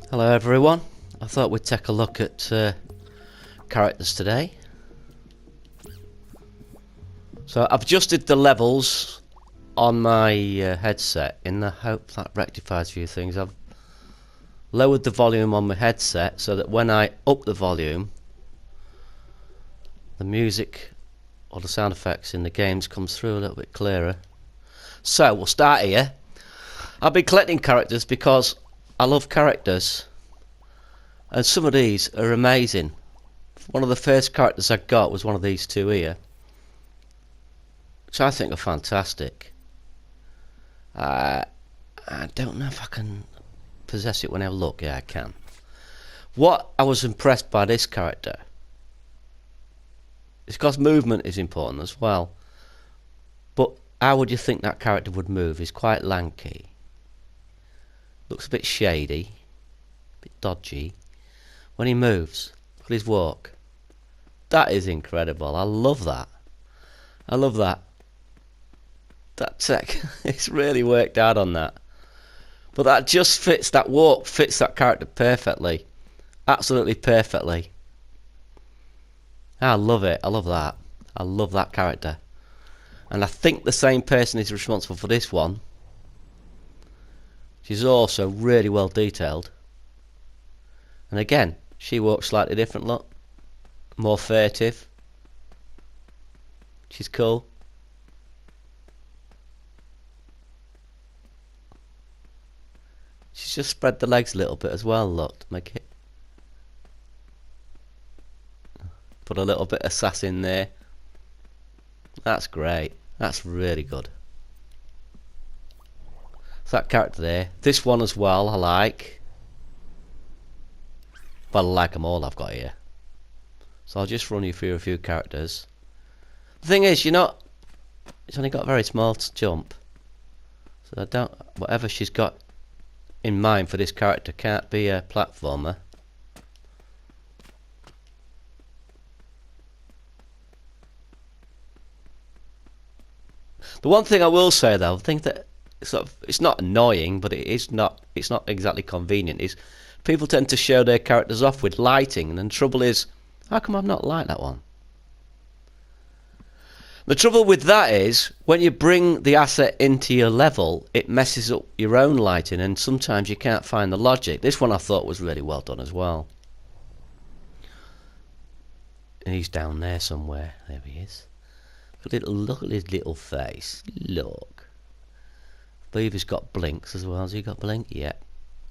Hello everyone, I thought we'd take a look at characters today. So I've adjusted the levels on my headset in the hope that rectifies a few things. I've lowered the volume on my headset so that when I up the volume, the music or the sound effects in the games comes through a little bit clearer. So we'll start here. I've been collecting characters because I love characters. And some of these are amazing. One of the first characters I got was one of these two here, which I think are fantastic. I don't know if I can possess it when I look. Yeah, I can. What I was impressed by this character is because movement is important as well. But how would you think that character would move? He's quite lanky. Looks a bit shady. A bit dodgy. When he moves, look at his walk. That is incredible. I love that. I love that. That tech, it's really worked out on that. But that just fits, that walk fits that character perfectly. Absolutely perfectly. I love it. I love that. I love that character. And I think the same person is responsible for this one. She's also really well detailed. And again, she walks slightly different, look. More furtive. She's cool. She's just spread the legs a little bit as well, look, to make it. Put a little bit of sass in there. That's great. That's really good. So that character there. This one as well, I like. But I like them all I've got here. So I'll just run you through a few characters. The thing is, it's only got a very small jump. So I don't, whatever she's got in mind for this character can't be a platformer. The one thing I will say though, I think that it's not annoying, but it's not exactly convenient, is people tend to show their characters off with lighting, and the trouble is, how come I've not liked that one? The trouble with that is, when you bring the asset into your level, it messes up your own lighting, and sometimes you can't find the logic. This one I thought was really well done as well. And he's down there somewhere. There he is. Look at his little face. Look. I believe he's got blinks as well. Has he got blink? Yeah.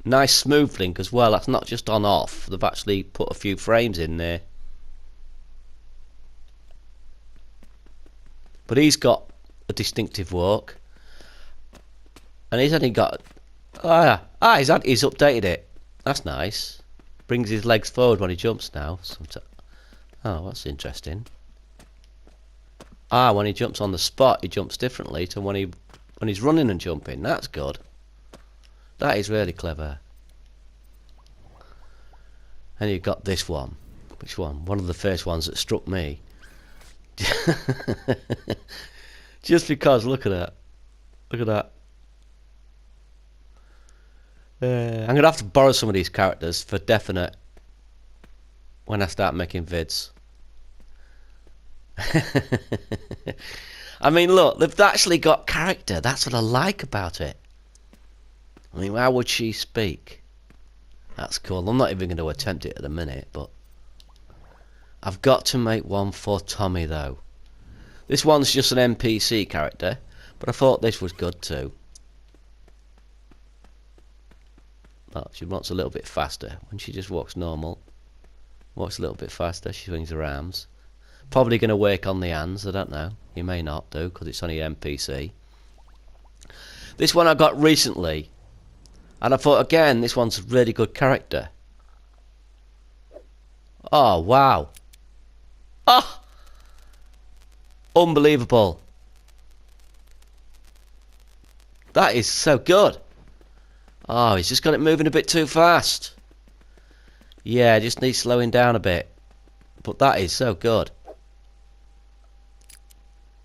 Nice smooth blink as well. That's not just on off. They've actually put a few frames in there. But he's got a distinctive walk. And he's only got... he's updated it. That's nice. Brings his legs forward when he jumps now. Oh, that's interesting. When he jumps on the spot, he jumps differently to when he's running and jumping. That's good. That is really clever. And you've got this one. Which one? One of the first ones that struck me. Just because, look at that. Look at that. I'm going to have to borrow some of these characters for definite when I start making vids. I mean, look, they've actually got character. That's what I like about it. I mean, how would she speak? That's cool. I'm not even going to attempt it at the minute, but I've got to make one for Tommy, though. This one's just an NPC character, but I thought this was good, too. Oh, she wants a little bit faster. When she just walks normal, walks a little bit faster, she swings her arms. Probably going to work on the hands, I don't know. He may not do, because it's only NPC. This one I got recently. And I thought, again, this one's a really good character. Oh, wow. Oh! Unbelievable. That is so good. Oh, he's just got it moving a bit too fast. Yeah, just needs slowing down a bit. But that is so good.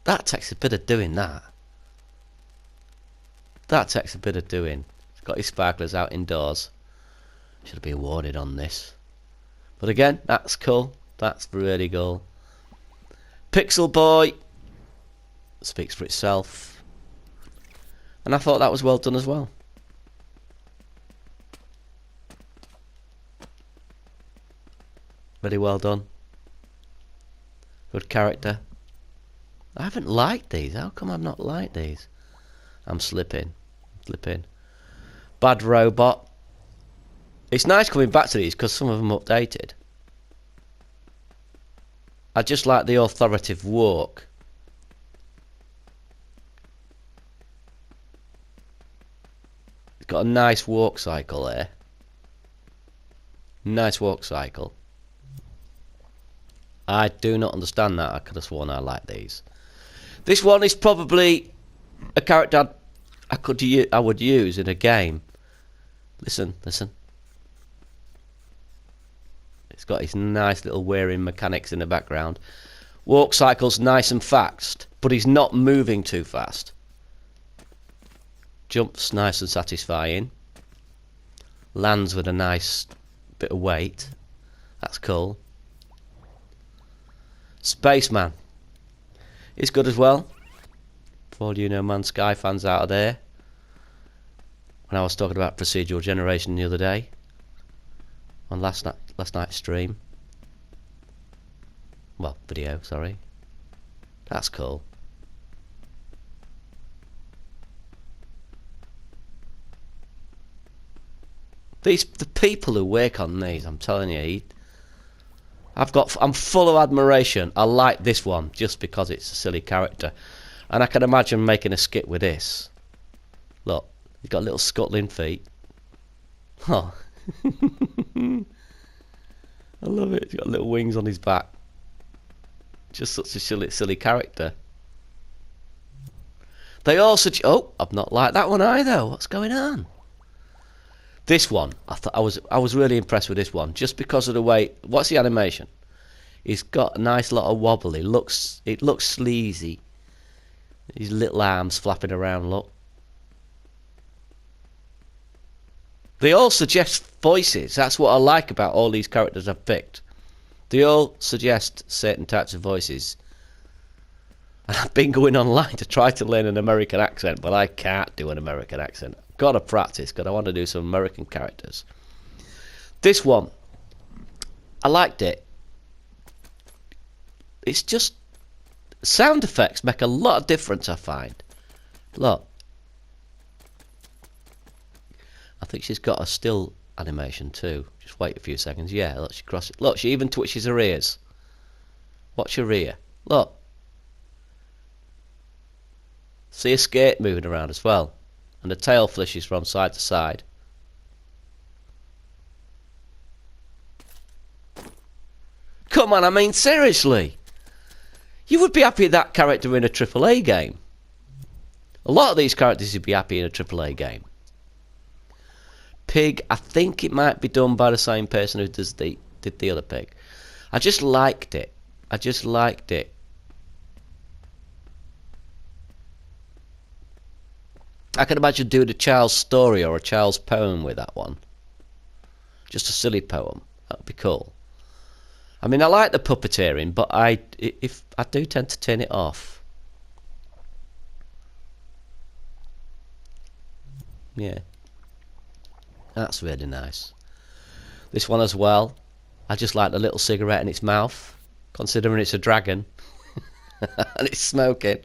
That takes a bit of doing, that. That takes a bit of doing. He's got his sparklers out indoors. Should have been awarded on this. But again, that's cool. That's really cool. Pixel Boy speaks for itself. And I thought that was well done as well. Very well done. Good character. I haven't liked these. How come I've not liked these? I'm slipping. Bad Robot. It's nice coming back to these because some of them updated. I just like the authoritative walk. It's got a nice walk cycle there. Nice walk cycle. I do not understand that. I could have sworn I like these. This one is probably a character I would use in a game. Listen. It's got its nice little whirring mechanics in the background. Walk cycle's nice and fast, but he's not moving too fast. Jumps nice and satisfying. Lands with a nice bit of weight. That's cool. Spaceman is good as well. For all you No Man's Sky fans out of there. When I was talking about procedural generation the other day on last night's stream. Well, video, sorry. That's cool. The people who work on these, I'm telling you, I'm full of admiration. I like this one just because it's a silly character, and I can imagine making a skit with this. Look, he's got little scuttling feet. Oh, I love it. He's got little wings on his back. Just such a silly character. They also... Oh, I've not liked that one either. What's going on? This one, I was really impressed with this one, just because of the way. What's the animation? He's got a nice lot of wobble. It looks sleazy. His little arms flapping around. Look. They all suggest voices. That's what I like about all these characters I've picked. They all suggest certain types of voices. And I've been going online to try to learn an American accent, but I can't do an American accent. Gotta practice, because I want to do some American characters. This one, I liked it. It's just... sound effects make a lot of difference, I find. Look. I think she's got a still animation too. Just wait a few seconds. Yeah, look, she crosses. Look, she even twitches her ears. Watch her ear. Look. See a skate moving around as well. And the tail flishes from side to side. Come on, I mean, seriously. You would be happy with that character in a AAA game. A lot of these characters would be happy in a AAA game. Pig, I think it might be done by the same person who did the other pig. I just liked it. I just liked it. I can imagine doing a child's story or a child's poem with that one. Just a silly poem. That would be cool. I mean, I like the puppeteering, but I do tend to turn it off. Yeah. That's really nice. This one as well. I just like the little cigarette in its mouth, considering it's a dragon. And it's smoking.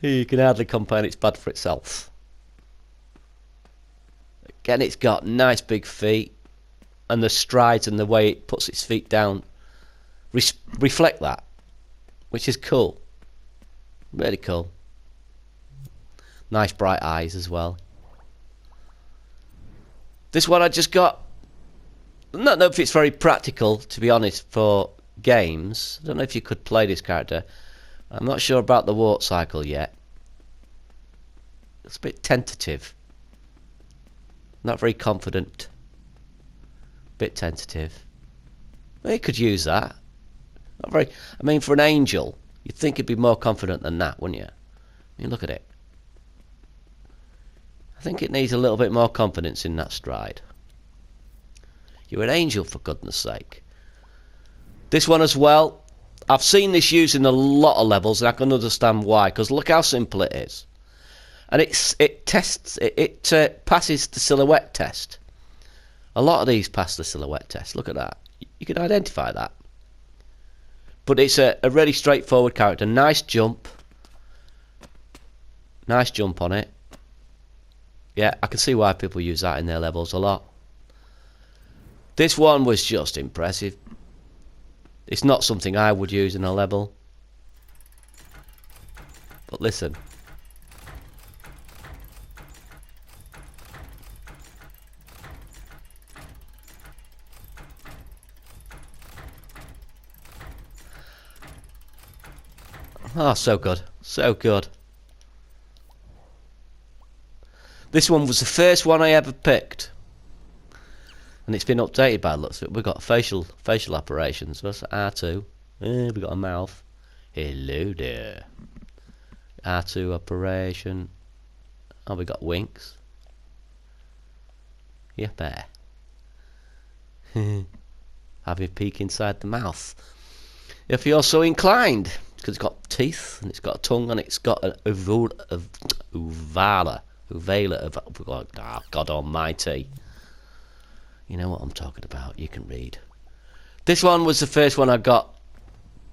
You can hardly complain it's bad for itself. Again, it's got nice big feet, and the strides and the way it puts its feet down reflect that, which is cool. Really cool. Nice bright eyes as well. This one I just got... I don't know if it's very practical, to be honest, for games. I don't know if you could play this character. I'm not sure about the walk cycle yet. It's a bit tentative. Not very confident. Bit tentative. Well, you could use that. Not very... I mean, for an angel, you'd think it'd be more confident than that, wouldn't you? I mean, look at it. I think it needs a little bit more confidence in that stride. You're an angel, for goodness sake. This one as well, I've seen this used in a lot of levels, and I can understand why, because look how simple it is. And it passes the silhouette test. A lot of these pass the silhouette test. Look at that. You can identify that. But it's a really straightforward character. Nice jump. Nice jump on it. Yeah, I can see why people use that in their levels a lot. This one was just impressive. It's not something I would use in a level. But listen. Oh, so good. So good. This one was the first one I ever picked. And it's been updated by the looks of it. We've got facial operations. What's R2? We've got a mouth. Hello there. R2 operation. Oh, we got winks. Yep, there. Have a peek inside the mouth. If you're so inclined. Because it's got teeth, and it's got a tongue, and it's got an uvala. Oh, God almighty. You know what I'm talking about. You can read. This one was the first one I got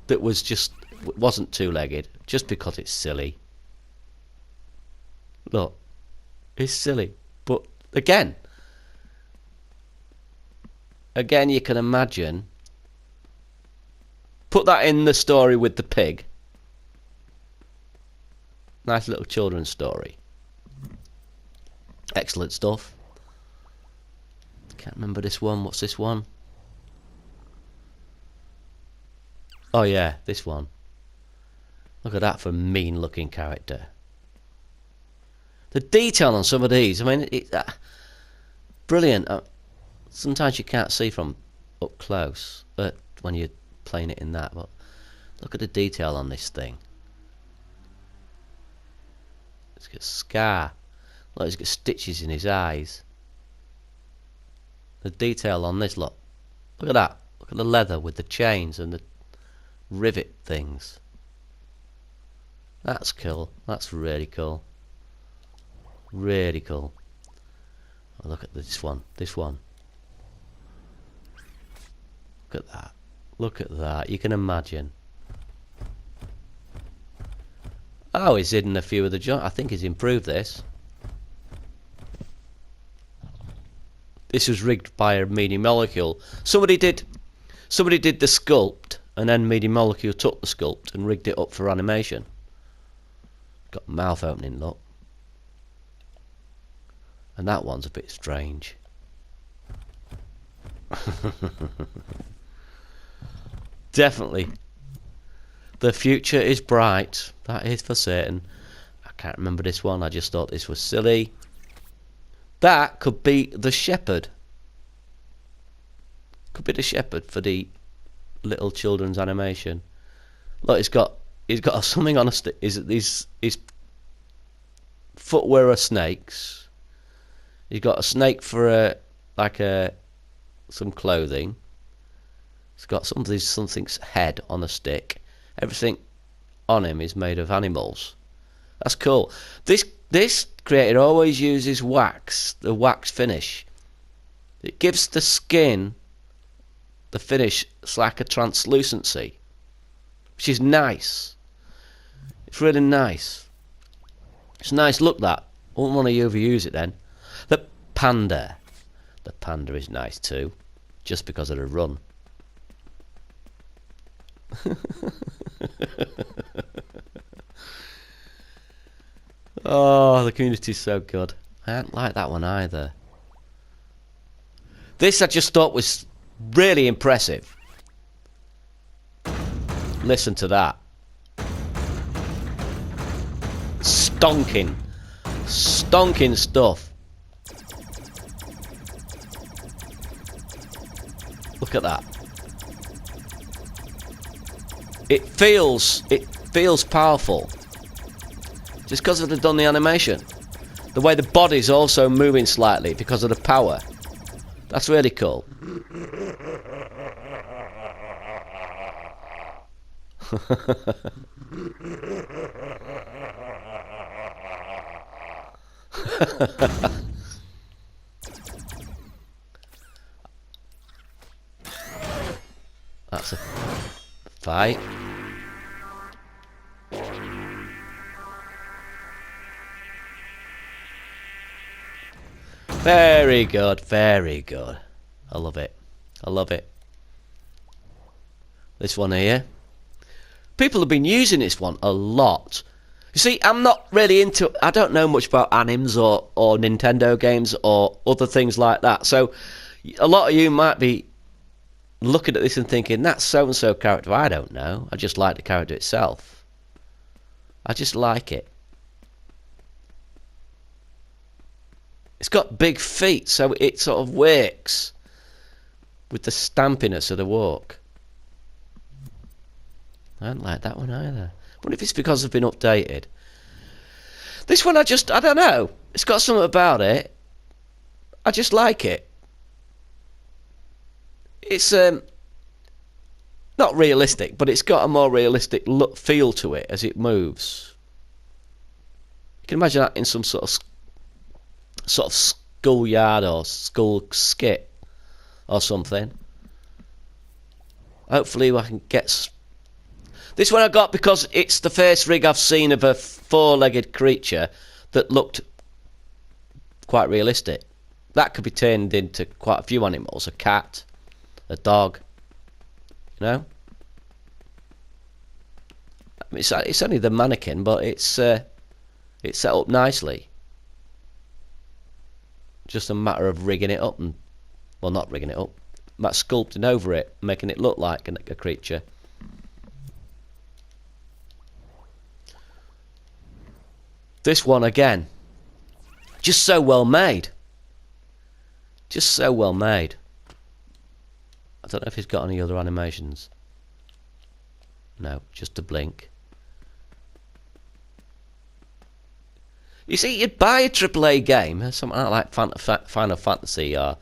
that was just wasn't two-legged, just because it's silly. Look, it's silly, but again, you can imagine. Put that in the story with the pig. Nice little children's story. Excellent stuff. Can't remember this one. What's this one? Oh yeah, this one. Look at that for a mean looking character. The detail on some of these, I mean, brilliant. Sometimes you can't see from up close when you're playing it in that, but look at the detail on this thing. It's got a scar. Look, he's got stitches in his eyes. The detail on this, look at that. Look at the leather with the chains and the rivet things. That's cool. That's really cool. Really cool. Oh, look at this one. This one. Look at that. Look at that. You can imagine. Oh, he's hidden a few of the joints. I think he's improved this. This was rigged by a Media Molecule. Somebody did the sculpt, and then Media Molecule took the sculpt and rigged it up for animation. Got mouth opening, look. And that one's a bit strange. Definitely. The future is bright. That is for certain. I can't remember this one. I just thought this was silly. That could be the shepherd. Could be the shepherd for the little children's animation. Look, he's got something on a stick. His footwear are snakes. He's got a snake for some clothing. He's got something's head on a stick. Everything on him is made of animals. That's cool. This creator always uses wax, the wax finish. It gives the skin, the finish, it's like a translucency, which is nice. It's really nice. It's a nice look, that. I wouldn't want to overuse it then. The panda. The panda is nice too, just because of the run. Oh, the community's so good. I don't like that one either. This I just thought was really impressive. Listen to that. Stonking stuff. Look at that. It feels powerful. Just because they've done the animation. The way the body's also moving slightly because of the power. That's really cool. That's a fight. Very good, very good. I love it. I love it. This one here. People have been using this one a lot. You see, I'm not really into... I don't know much about animes or Nintendo games or other things like that. So, a lot of you might be looking at this and thinking, that's so-and-so character. I don't know. I just like the character itself. I just like it. It's got big feet, so it sort of works with the stampiness of the walk. I don't like that one either. I wonder if it's because they've been updated. This one I don't know. It's got something about it. I just like it. It's not realistic, but it's got a more realistic feel to it as it moves. You can imagine that in some sort of schoolyard or school skit or something. Hopefully I can get... This one I got because it's the first rig I've seen of a four-legged creature that looked quite realistic. That could be turned into quite a few animals. A cat, a dog, you know? I mean, it's only the mannequin, but it's set up nicely. Just a matter of rigging it up and... Well, not rigging it up. But sculpting over it, making it look like a creature. This one again. Just so well made. Just so well made. I don't know if he's got any other animations. No, just a blink. You see, you'd buy a AAA game, something like Final Fantasy or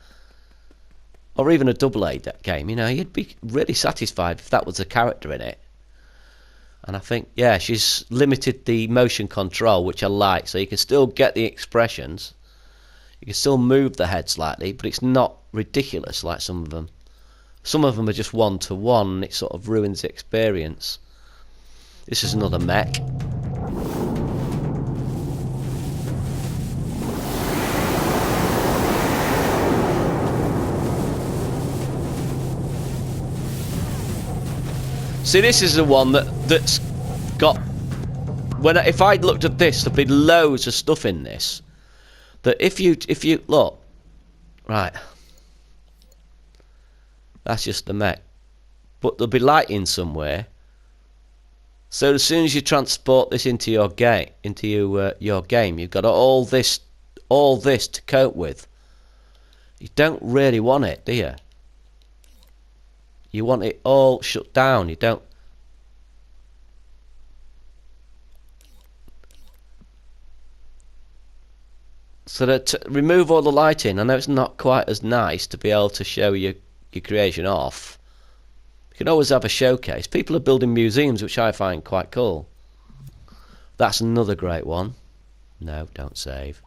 even a AA game, you know, you'd be really satisfied if that was a character in it. And I think, yeah, she's limited the motion control, which I like, so you can still get the expressions. You can still move the head slightly, but it's not ridiculous like some of them. Some of them are just one-to-one, and it sort of ruins the experience. This is another mech. See, this is the one that's got... If I looked at this, there'd be loads of stuff in this. That if you look, right, that's just the mech. But there'll be lighting somewhere. So as soon as you transport this into your game, your game, you've got all this to cope with. You don't really want it, do you? You want it all shut down. You don't. So that remove all the lighting. I know it's not quite as nice to be able to show your creation off. You can always have a showcase. People are building museums, which I find quite cool. That's another great one. No, don't save.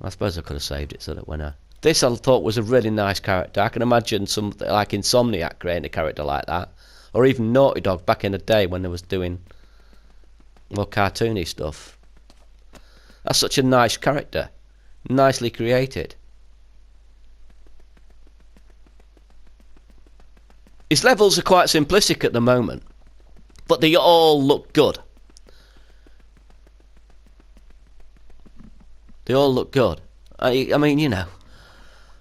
I suppose I could have saved it so that when I... This I thought was a really nice character. I can imagine something like Insomniac creating a character like that. Or even Naughty Dog back in the day when they was doing more cartoony stuff. That's such a nice character. Nicely created. His levels are quite simplistic at the moment. But they all look good. They all look good. I mean, you know.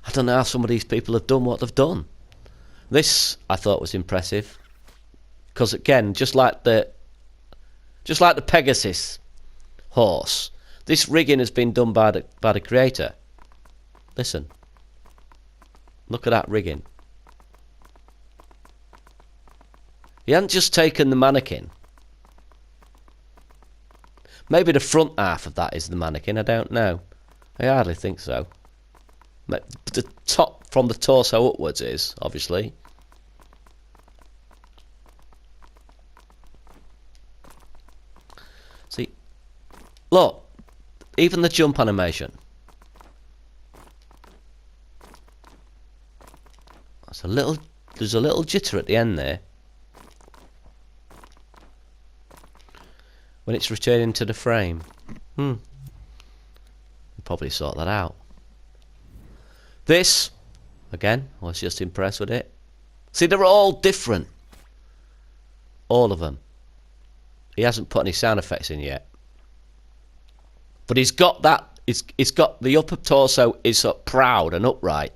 I don't know how some of these people have done what they've done. This I thought was impressive, because again, just like the Pegasus horse, this rigging has been done by the creator. Listen, look at that rigging. He hadn't just taken the mannequin, Maybe the front half of that is the mannequin, I don't know. I hardly think so. The top from the torso upwards is, obviously. See, look, even the jump animation. There's a little jitter at the end there. When it's returning to the frame. We'll probably sort that out. This, again, I was just impressed with it. See, they're all different. All of them. He hasn't put any sound effects in yet. But he's got that, it's got the upper torso is sort of proud and upright.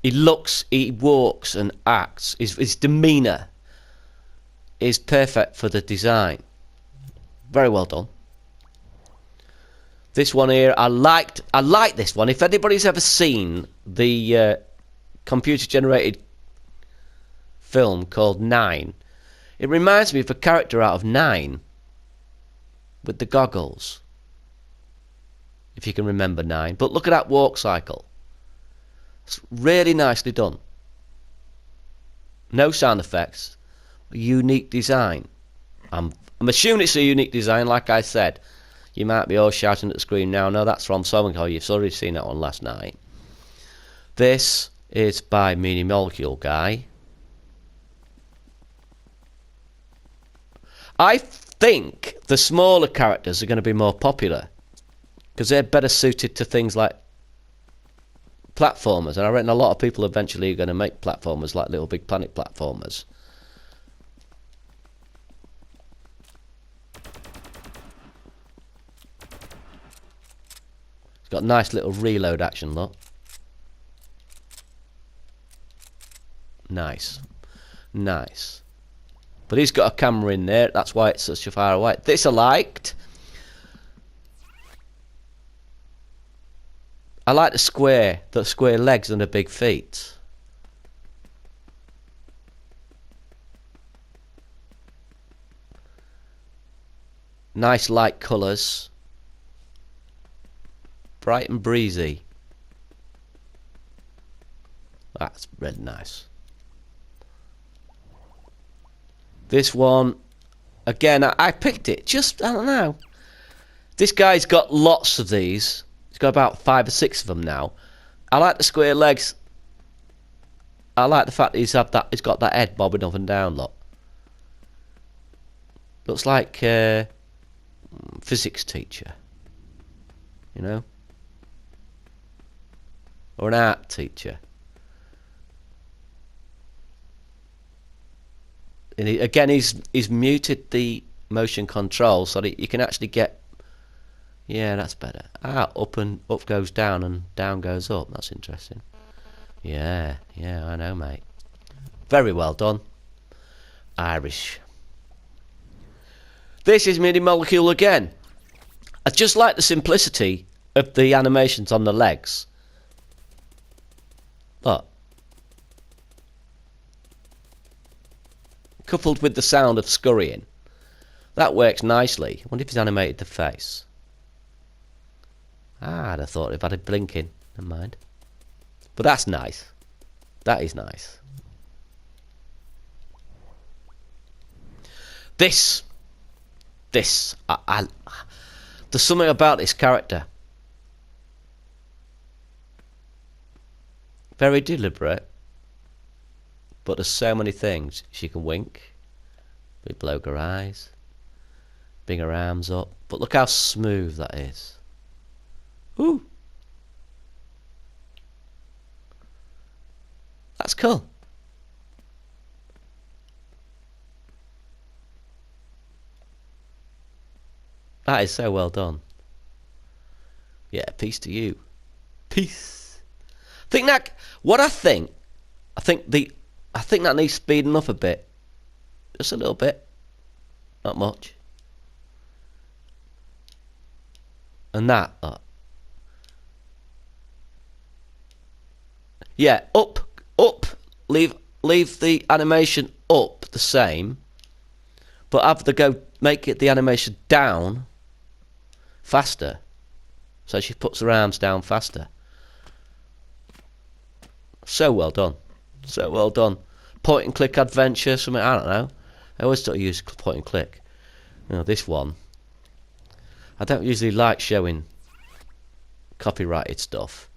He looks, he walks and acts. His demeanour is perfect for the design. Very well done. This one here, I like this one. If anybody's ever seen the computer-generated film called 9, it reminds me of a character out of 9 with the goggles. If you can remember 9. But look at that walk cycle. It's really nicely done. No sound effects. A unique design. I'm assuming it's a unique design, like I said. You might be all shouting at the screen now. No, that's from Someone. You've already seen that one last night. This is by Meanie Molecule Guy. I think the smaller characters are going to be more popular because they're better suited to things like platformers. And I reckon a lot of people eventually are going to make platformers like Little Big Planet platformers. Got a nice little reload action, look. Nice. Nice. But he's got a camera in there, that's why it's such a far away. This I liked. I like the square legs and the big feet. Nice light colours. Bright and breezy. That's really nice. This one, again, I picked it. Just, I don't know. This guy's got lots of these. He's got about 5 or 6 of them now. I like the square legs. I like the fact that he's got that head bobbing up and down, look. Looks like a physics teacher. You know? Or an art teacher. And again, he's muted the motion control so that you can actually get. Yeah, that's better. Up goes down and down goes up. That's interesting. Yeah, I know, mate. Very well done. Irish. This is Meanie Molecule again. I just like the simplicity of the animations on the legs. Look. Coupled with the sound of scurrying. That works nicely. I wonder if he's animated the face. I'd have thought if I'd had blinking. Never mind. But that's nice. That is nice. This. There's something about this character. Very deliberate. But there's so many things. She can wink. Blow her eyes. Bring her arms up. But look how smooth that is. Ooh. That's cool. That is so well done. Yeah, peace to you. Peace. I think that needs speeding up a bit. Just a little bit. Not much. And that. Yeah, up. Leave the animation up the same. but have the go make it the animation down faster, so she puts her arms down faster. So well done, so well done. Point and click adventure, something, I don't know. I always thought you use point and click. You know, this one, I don't usually like showing copyrighted stuff,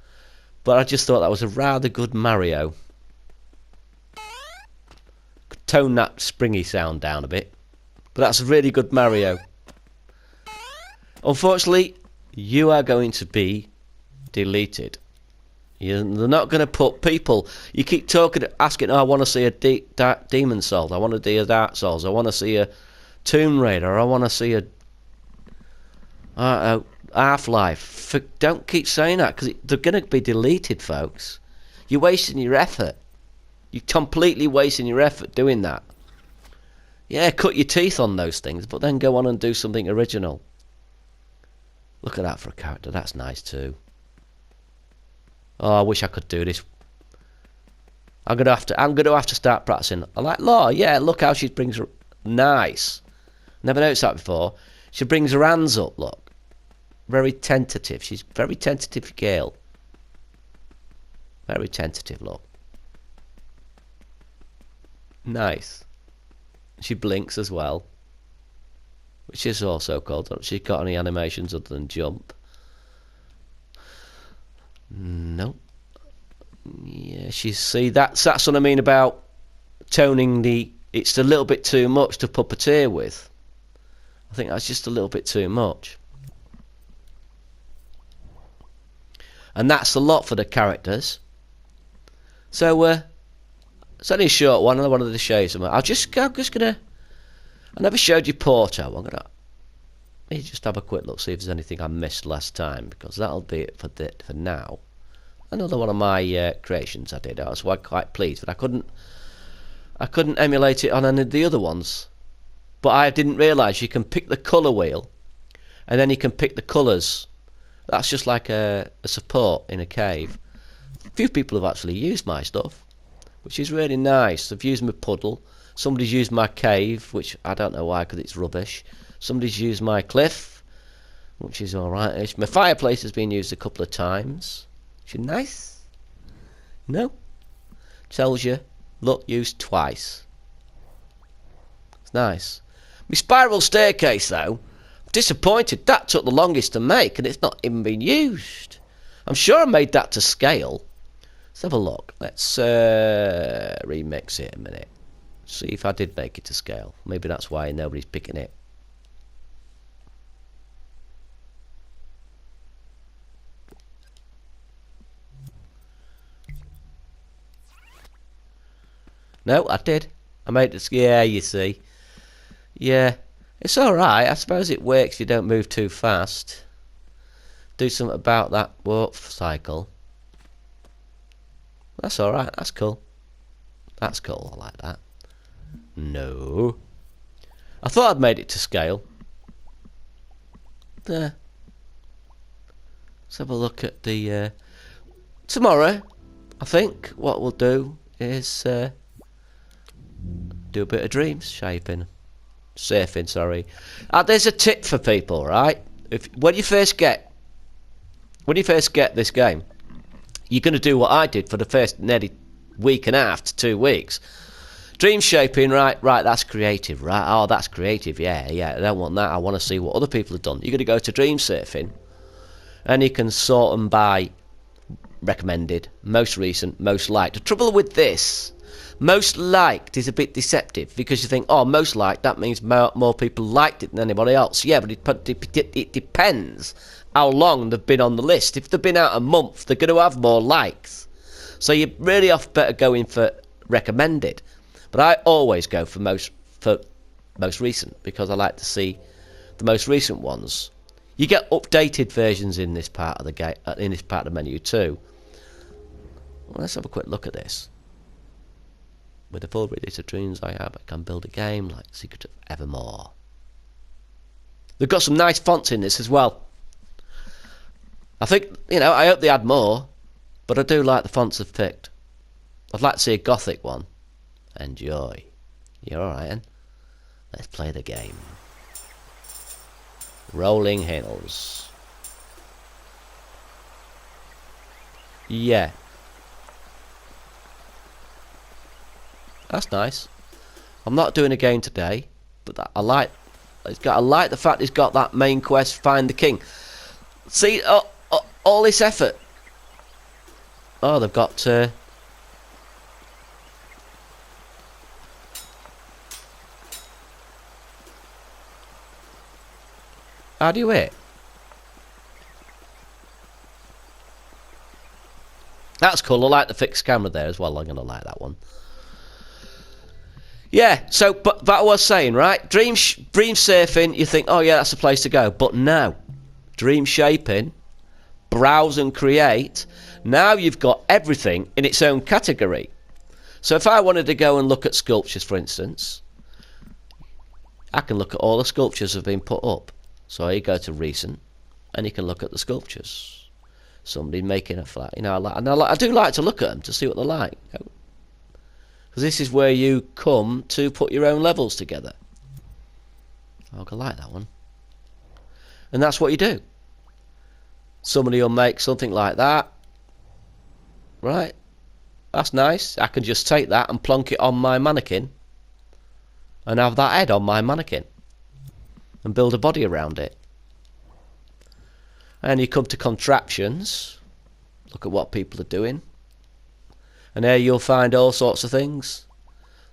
but I just thought that was a rather good Mario. Could tone that springy sound down a bit, but that's a really good Mario. Unfortunately, you are going to be deleted. They're not going to put people. You keep talking, asking, oh, I want to see a Demon Souls, I want to see a Dark Souls, I want to see a Tomb Raider, I want to see a Half-Life. Don't keep saying that, because they're going to be deleted, folks. You're wasting your effort. You're completely wasting your effort doing that. Yeah, cut your teeth on those things, but then go on and do something original. Look at that for a character. That's nice too. Oh, I wish I could do this. I'm gonna have to start practicing. I like Law. Yeah, look how she brings her. Nice. Never noticed that before. She brings her hands up. Look, very tentative. She's very tentative girl. Very tentative. Look. Nice. She blinks as well, which is also cool. She's got any animations other than jump? No. Yeah, see, that's what I mean about toning the. It's a little bit too much to puppeteer with. I think that's just a little bit too much, and that's a lot for the characters. So it's only a short one. I wanted to show you something. I'm just gonna. I never showed you Porto. I'm gonna. Let me just have a quick look, see if there's anything I missed last time, because that'll be it for now. Another one of my creations I did. I was quite pleased, but I couldn't emulate it on any of the other ones. But I didn't realise you can pick the colour wheel, and then you can pick the colours. That's just like a support in a cave. A few people have actually used my stuff, which is really nice. They've used my puddle. Somebody's used my cave, which I don't know why, because it's rubbish. Somebody's used my cliff, which is alright. My fireplace has been used a couple of times, which is nice. No? Tells you, look, used twice. It's nice. My spiral staircase, though, I'm disappointed. That took the longest to make, and it's not even been used. I'm sure I made that to scale. Let's have a look. Let's remix it a minute. See if I did make it to scale. Maybe that's why nobody's picking it. No, I did. I made it. Yeah, you see. Yeah, it's alright. I suppose it works if you don't move too fast. Do something about that warp cycle. That's alright. That's cool. That's cool. I like that. No. I thought I'd made it to scale. There. Let's have a look at the... tomorrow, I think, what we'll do is... do a bit of dreams shaping. Surfing, sorry. There's a tip for people, right? When you first get this game, you're going to do what I did for the first nearly week and a half to 2 weeks. Dream shaping, right, that's creative, right? Oh, that's creative, yeah, I don't want that. I want to see what other people have done. You're going to go to dream surfing, and you can sort them by recommended, most recent, most liked. The trouble with this, most liked is a bit deceptive, because you think, oh, most liked, that means more people liked it than anybody else. Yeah, but it depends how long they've been on the list. If they've been out a month, they're going to have more likes. So you really better go in for recommended. But I always go for most recent, because I like to see the most recent ones. You get updated versions in this part of the game, in this part of the menu too. Well, let's have a quick look at this. With the full release of dreams I have, I can build a game like Secret of Evermore. They've got some nice fonts in this as well. I think, I hope they add more, but I do like the fonts they've picked. I'd like to see a gothic one. Enjoy. You're alright, then? Let's play the game. Rolling hills. Yeah. That's nice. I'm not doing a game today, but I like the fact he's got that main quest, find the king. See, all this effort. Oh, they've got how do you hit? That's cool. I like the fixed camera there as well. I'm gonna like that one. Yeah, so, but that was saying, right? Dream surfing, you think, oh yeah, that's the place to go. But now, dream shaping, browse and create, now you've got everything in its own category. So if I wanted to go and look at sculptures, for instance, I can look at all the sculptures that have been put up. So you go to recent, and you can look at the sculptures. Somebody making a flat, you know, I do like to look at them to see what they're like. Because this is where you come to put your own levels together. I like that one. And that's what you do. Somebody will make something like that. Right? That's nice. I can just take that and plonk it on my mannequin. And have that head on my mannequin. And build a body around it. And you come to contraptions. Look at what people are doing. And there you'll find all sorts of things.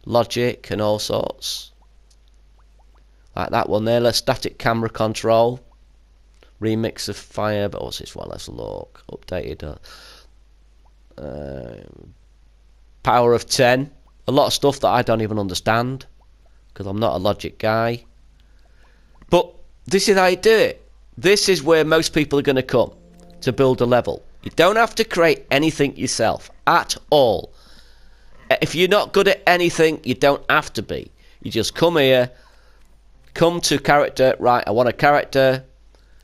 Logic and all sorts. Like that one there, the static camera control. Remix of fire, but what's this one? Let's look. Updated. Power of 10. A lot of stuff that I don't even understand. Because I'm not a logic guy. But this is how you do it. This is where most people are going to come. To build a level. You don't have to create anything yourself at all. If you're not good at anything, you don't have to be. You just come here, come to character, right, I want a character,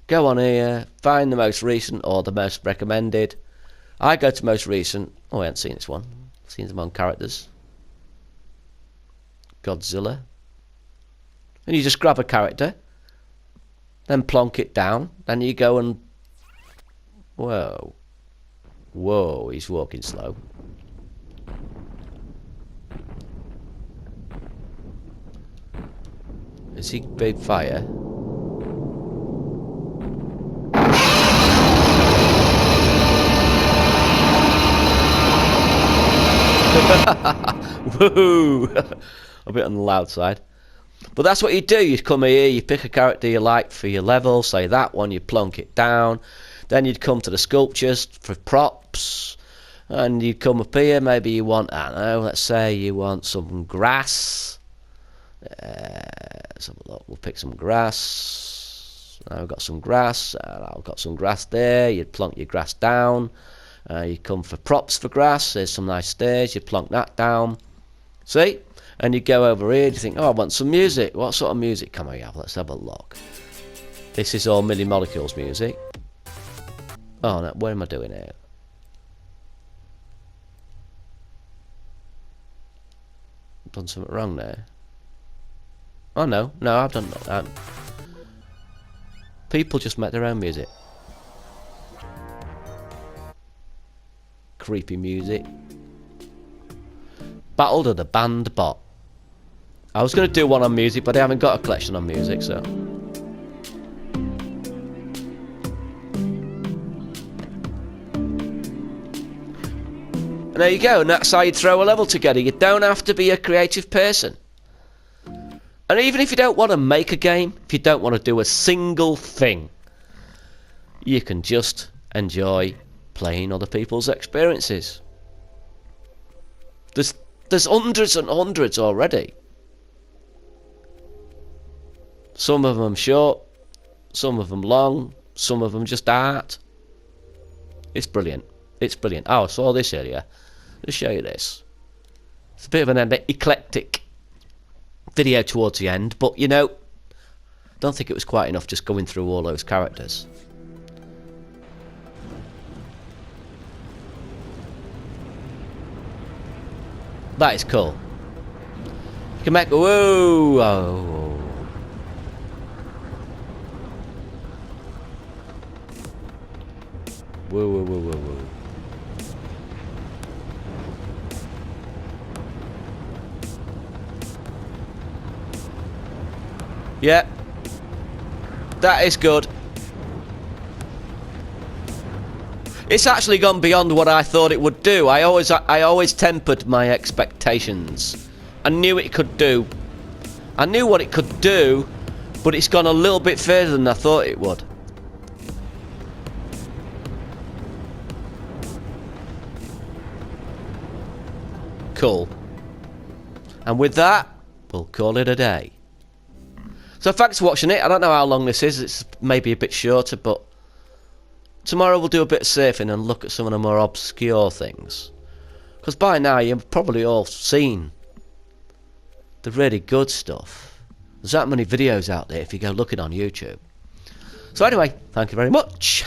go on here, find the most recent or the most recommended. I go to most recent. Oh, I haven't seen this one. I've seen them on characters. Godzilla. And you just grab a character, then plonk it down, then you go and... Whoa. Whoa, he's walking slow. Is he big fire? Woohoo! A bit on the loud side. But that's what you do. You come here, you pick a character you like for your level, say that one, you plonk it down. Then you'd come to the sculptures for props, and you'd come up here, maybe you want, I don't know, let's say you want some grass. Let's have a look, we'll pick some grass. Now we've got some grass, I've got some grass there, you'd plonk your grass down. You come for props for grass, there's some nice stairs, you plonk that down. See? And you go over here, you think, oh, I want some music. What sort of music can I have? Let's have a look. This is all Milli Molecules music. Oh, no, what am I doing here? I've done something wrong there. Oh, no, I've done that. People just make their own music. Creepy music. Battle to the Band Bot. I was going to do one on music, but I haven't got a collection on music, so... And there you go, and that's how you throw a level together. You don't have to be a creative person. And even if you don't want to make a game, if you don't want to do a single thing, you can just enjoy playing other people's experiences. There's hundreds and hundreds already. Some of them short, some of them long, some of them just art. It's brilliant. It's brilliant. Oh, I saw this earlier. Let's show you this. It's a bit of an eclectic video towards the end, but you know, don't think it was quite enough just going through all those characters. That is cool. You can make whoa, whoa. Woo, woo, woo, woo, woo. Yeah. That is good. It's actually gone beyond what I thought it would do. I always tempered my expectations. I knew it could do. I knew what it could do, but it's gone a little bit further than I thought it would. Cool. And with that, we'll call it a day. So thanks for watching it. I don't know how long this is. It's maybe a bit shorter, but tomorrow we'll do a bit of surfing and look at some of the more obscure things. Because by now you've probably all seen the really good stuff. There's that many videos out there if you go looking on YouTube. So anyway, thank you very much.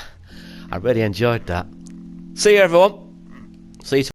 I really enjoyed that. See you everyone. See you tomorrow.